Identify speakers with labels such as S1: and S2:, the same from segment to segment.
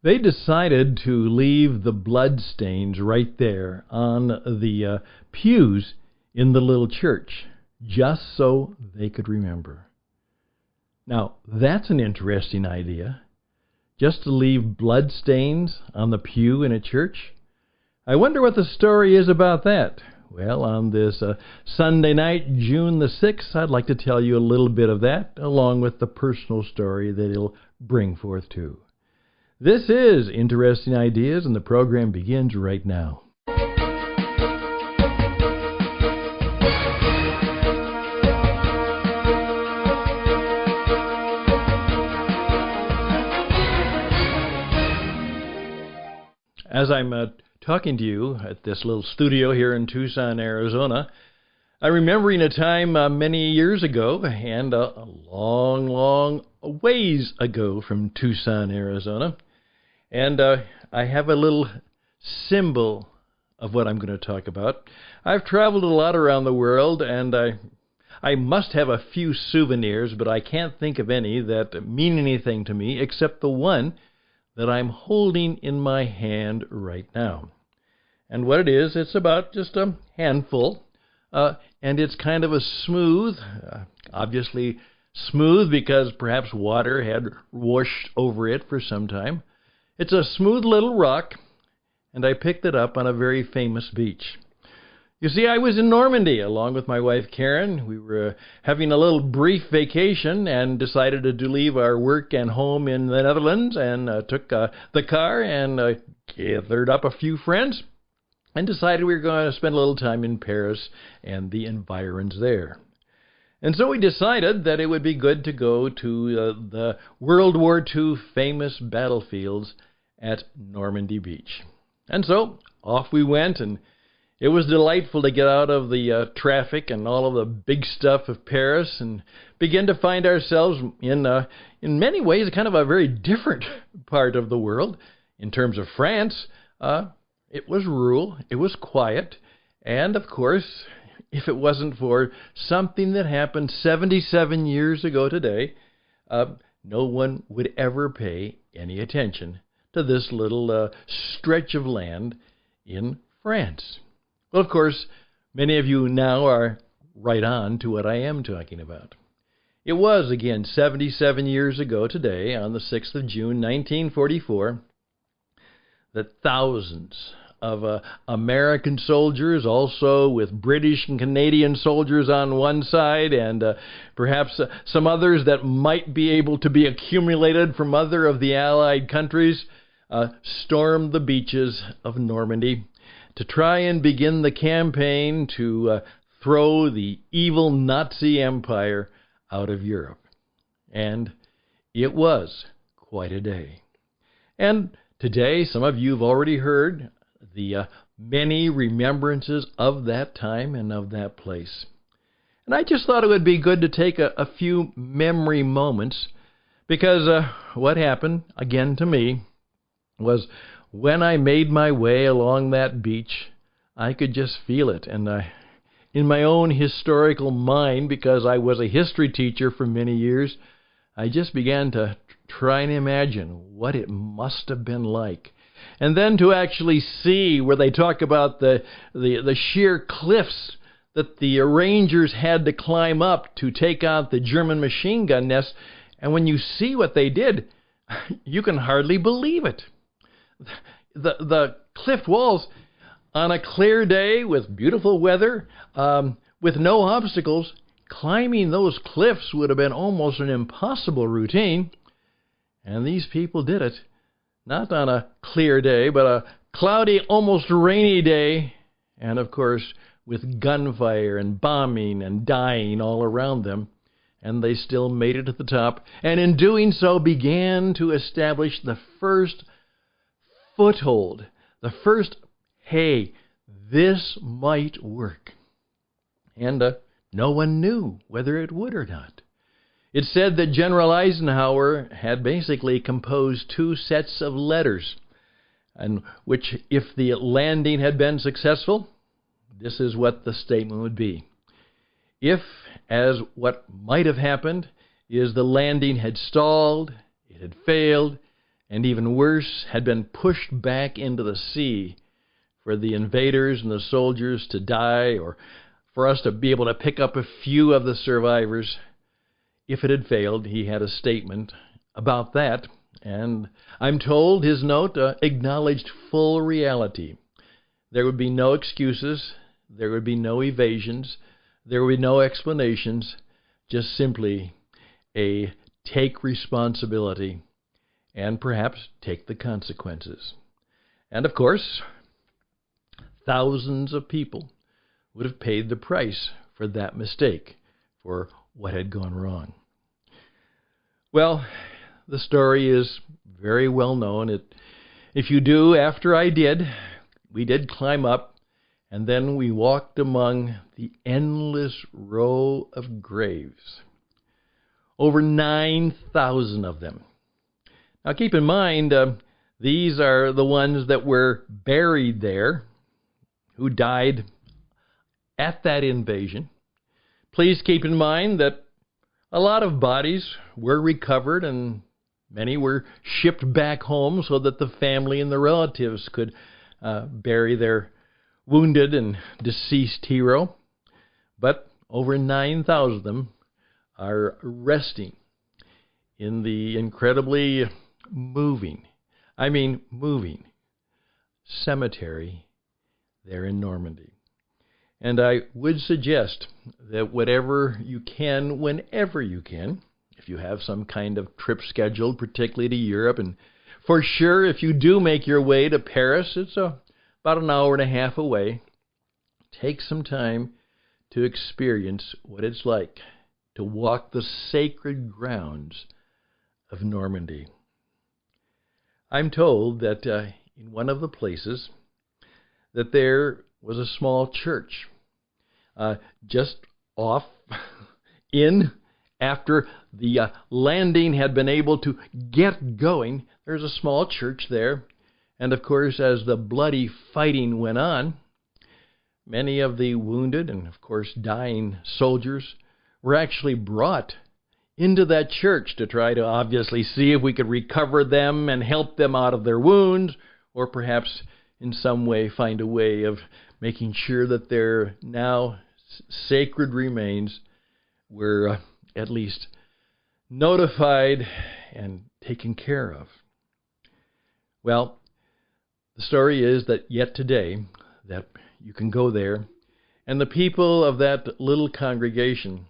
S1: They decided to leave the blood stains right there on the pews in the little church, just so they could remember. Now, that's an interesting idea, just to leave blood stains on the pew in a church. I wonder what the story is about that. Well, on this Sunday night, June the 6th, I'd like to tell you a little bit of that, along with the personal story that it'll bring forth too. This is Interesting Ideas, and the program begins right now. As I'm talking to you at this little studio here in Tucson, Arizona, I'm remembering a time many years ago, and a long, long ways ago from Tucson, Arizona. And I have a little symbol of what I'm going to talk about. I've traveled a lot around the world, and I must have a few souvenirs, but I can't think of any that mean anything to me except the one that I'm holding in my hand right now. And what it is, it's about just a handful, and it's kind of a smooth, obviously smooth because perhaps water had washed over it for some time. It's a smooth little rock, and I picked it up on a very famous beach. You see, I was in Normandy along with my wife Karen. We were having a little brief vacation and decided to leave our work and home in the Netherlands, and took the car and gathered up a few friends and decided we were going to spend a little time in Paris and the environs there. And so we decided that it would be good to go to the World War II famous battlefields at Normandy Beach. And so off we went, and it was delightful to get out of the traffic and all of the big stuff of Paris and begin to find ourselves in many ways kind of a very different part of the world. In terms of France, it was rural, it was quiet, and of course, if it wasn't for something that happened 77 years ago today, no one would ever pay any attention to this little stretch of land in France. Well, of course, many of you now are right on to what I am talking about. It was, again, 77 years ago today, on the 6th of June, 1944, that thousands of American soldiers, also with British and Canadian soldiers on one side, and perhaps some others that might be able to be accumulated from other of the Allied countries, stormed the beaches of Normandy to try and begin the campaign to throw the evil Nazi Empire out of Europe. And it was quite a day. And today, some of you have already heard the many remembrances of that time and of that place. And I just thought it would be good to take a few memory moments, because what happened, again to me, was when I made my way along that beach, I could just feel it. And in my own historical mind, because I was a history teacher for many years, I just began to try and imagine what it must have been like. And then to actually see where they talk about the sheer cliffs that the Rangers had to climb up to take out the German machine gun nest. And when you see what they did, you can hardly believe it. The cliff walls, on a clear day with beautiful weather, with no obstacles, climbing those cliffs would have been almost an impossible routine. And these people did it, not on a clear day, but a cloudy, almost rainy day, and of course with gunfire and bombing and dying all around them. And they still made it to the top, and in doing so began to establish the first foothold, the first, hey, this might work. And no one knew whether it would or not. It's said that General Eisenhower had basically composed two sets of letters, and which, if the landing had been successful, this is what the statement would be. If, as what might have happened, is the landing had stalled, it had failed, and even worse, had been pushed back into the sea for the invaders and the soldiers to die, or for us to be able to pick up a few of the survivors. If it had failed, he had a statement about that, and I'm told his note acknowledged full reality. There would be no excuses, there would be no evasions, there would be no explanations, just simply a take responsibility and perhaps take the consequences. And of course, thousands of people would have paid the price for that mistake, for what had gone wrong. Well, the story is very well known. If you do, after I did, we did climb up, and then we walked among the endless row of graves. Over 9,000 of them. Now keep in mind, these are the ones that were buried there, who died at that invasion. Please keep in mind that a lot of bodies were recovered and many were shipped back home so that the family and the relatives could bury their wounded and deceased hero. But over 9,000 of them are resting in the incredibly moving cemetery there in Normandy. And I would suggest that whatever you can, whenever you can, if you have some kind of trip scheduled, particularly to Europe, and for sure if you do make your way to Paris, it's about an hour and a half away, take some time to experience what it's like to walk the sacred grounds of Normandy. I'm told that in one of the places that there was a small church just off in after the landing had been able to get going. There's a small church there, and of course as the bloody fighting went on, many of the wounded and of course dying soldiers were actually brought into that church to try to obviously see if we could recover them and help them out of their wounds, or perhaps in some way find a way of making sure that their now sacred remains were at least notified and taken care of. Well, the story is that yet today that you can go there, and the people of that little congregation,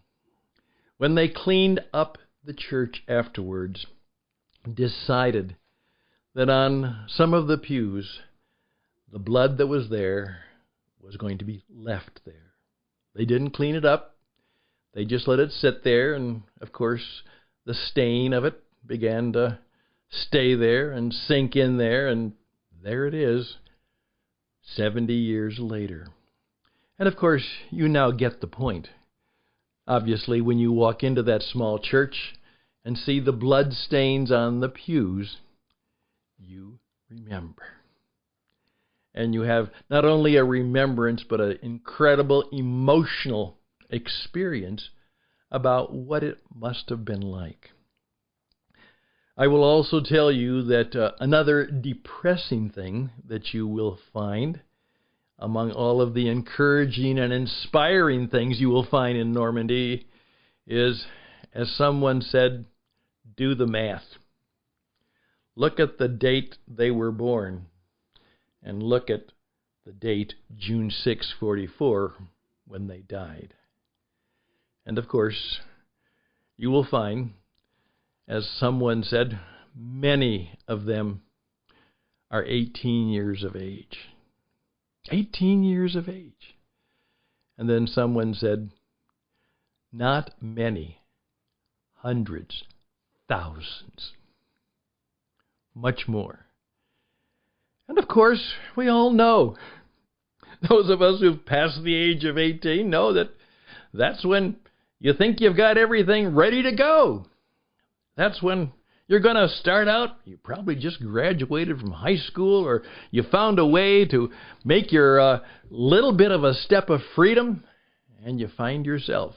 S1: when they cleaned up the church afterwards, decided that on some of the pews, the blood that was there was going to be left there. They didn't clean it up. They just let it sit there, and of course the stain of it began to stay there and sink in there, and there it is, 70 years later. And of course, you now get the point. Obviously, when you walk into that small church and see the blood stains on the pews, you remember. And you have not only a remembrance, but an incredible emotional experience about what it must have been like. I will also tell you that another depressing thing that you will find among all of the encouraging and inspiring things you will find in Normandy is, as someone said, do the math. Look at the date they were born, and look at the date June 6, 44, when they died. And of course, you will find, as someone said, many of them are 18 years of age. 18 years of age. And then someone said, not many, hundreds, thousands, much more. And of course, we all know, those of us who've passed the age of 18 know that that's when you think you've got everything ready to go. That's when you're going to start out. You probably just graduated from high school, or you found a way to make your little bit of a step of freedom, and you find yourself,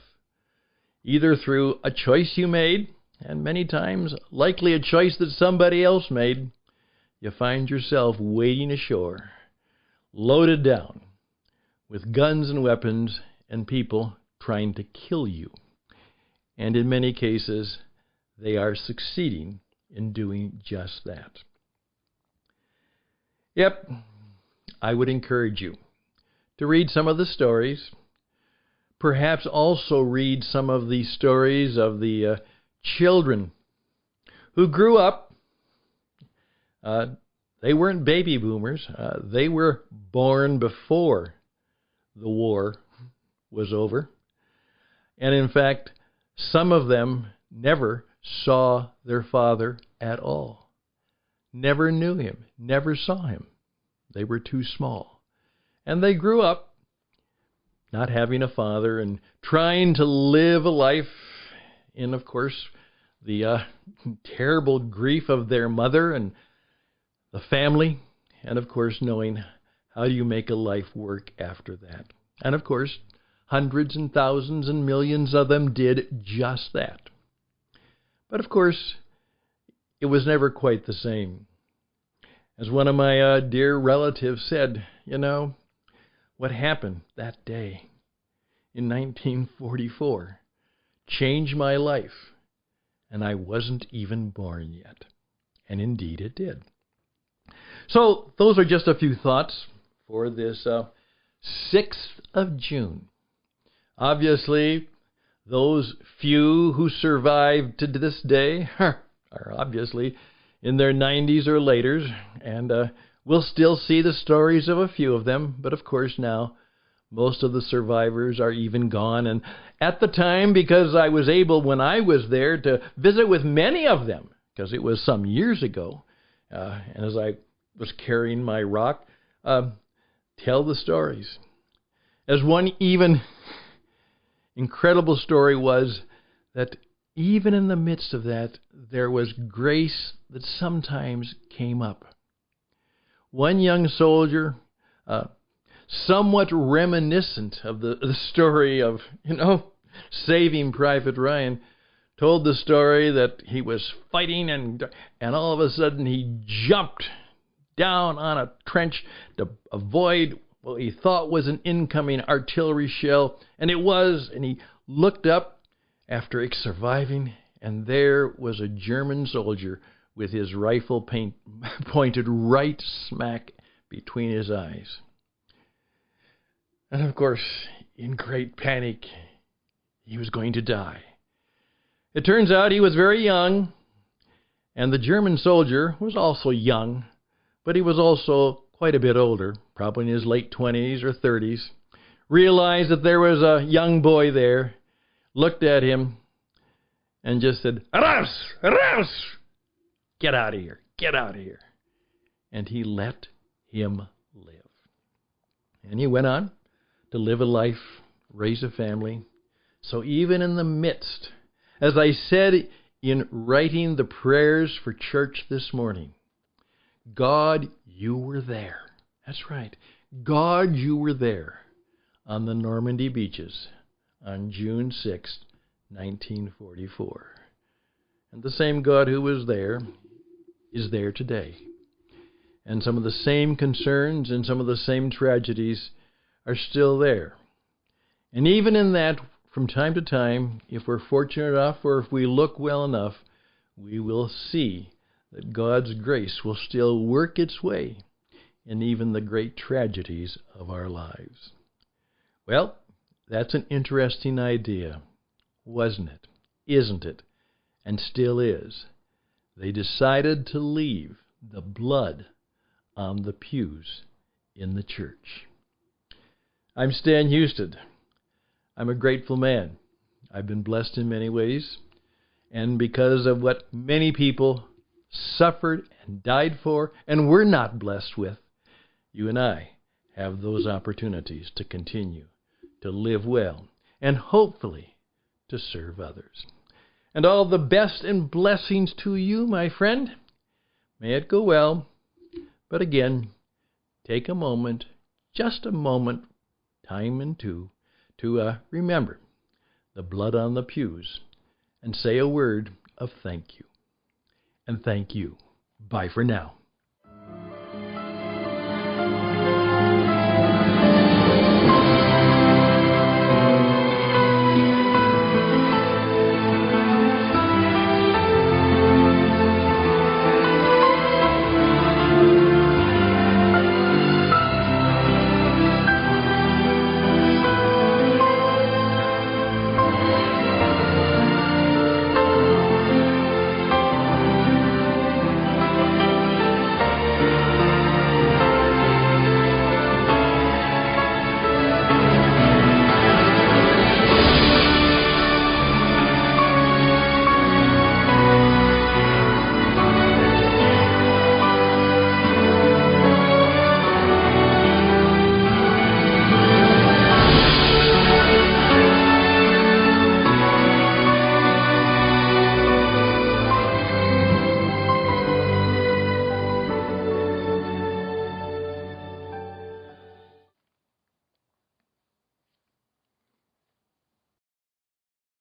S1: either through a choice you made and many times likely a choice that somebody else made, you find yourself wading ashore, loaded down with guns and weapons and people trying to kill you. And in many cases, they are succeeding in doing just that. Yep, I would encourage you to read some of the stories. Perhaps also read some of the stories of the children who grew up. They weren't baby boomers. They were born before the war was over. And in fact, some of them never saw their father at all. Never knew him, never saw him. They were too small. And they grew up not having a father and trying to live a life in, of course, the terrible grief of their mother and the family, and of course knowing how do you make a life work after that. And of course, hundreds and thousands and millions of them did just that. But of course, it was never quite the same. As one of my dear relatives said, what happened that day in 1944 changed my life, and I wasn't even born yet. And indeed it did. So those are just a few thoughts for this 6th of June. Obviously, those few who survived to this day are obviously in their 90s or later, and we'll still see the stories of a few of them, but of course now most of the survivors are even gone. And at the time, because I was able, when I was there, to visit with many of them, because it was some years ago, and as I was carrying my rock, tell the stories. As one even incredible story was that even in the midst of that, there was grace that sometimes came up. One young soldier, somewhat reminiscent of the story of, Saving Private Ryan, told the story that he was fighting and all of a sudden he jumped down on a trench to avoid what he thought was an incoming artillery shell, and it was, and he looked up after surviving, and there was a German soldier with his rifle pointed right smack between his eyes. And of course, in great panic, he was going to die. It turns out he was very young, and the German soldier was also young, but he was also quite a bit older, probably in his late 20s or 30s, realized that there was a young boy there, looked at him, and just said, "Raus! Raus! Get out of here! Get out of here!" And he let him live. And he went on to live a life, raise a family. So even in the midst, as I said in writing the prayers for church this morning, God, you were there. That's right. God, you were there on the Normandy beaches on June 6, 1944. And the same God who was there is there today. And some of the same concerns and some of the same tragedies are still there. And even in that, from time to time, if we're fortunate enough or if we look well enough, we will see that God's grace will still work its way in even the great tragedies of our lives. Well, that's an interesting idea, wasn't it? Isn't it? And still is. They decided to leave the blood on the pews in the church. I'm Stan Houston. I'm a grateful man. I've been blessed in many ways, and because of what many people suffered and died for and were not blessed with, you and I have those opportunities to continue to live well and hopefully to serve others. And all the best and blessings to you, my friend. May it go well. But again, take a moment, just a moment, time and two, to remember the blood on the pews and say a word of thank you. And thank you. Bye for now.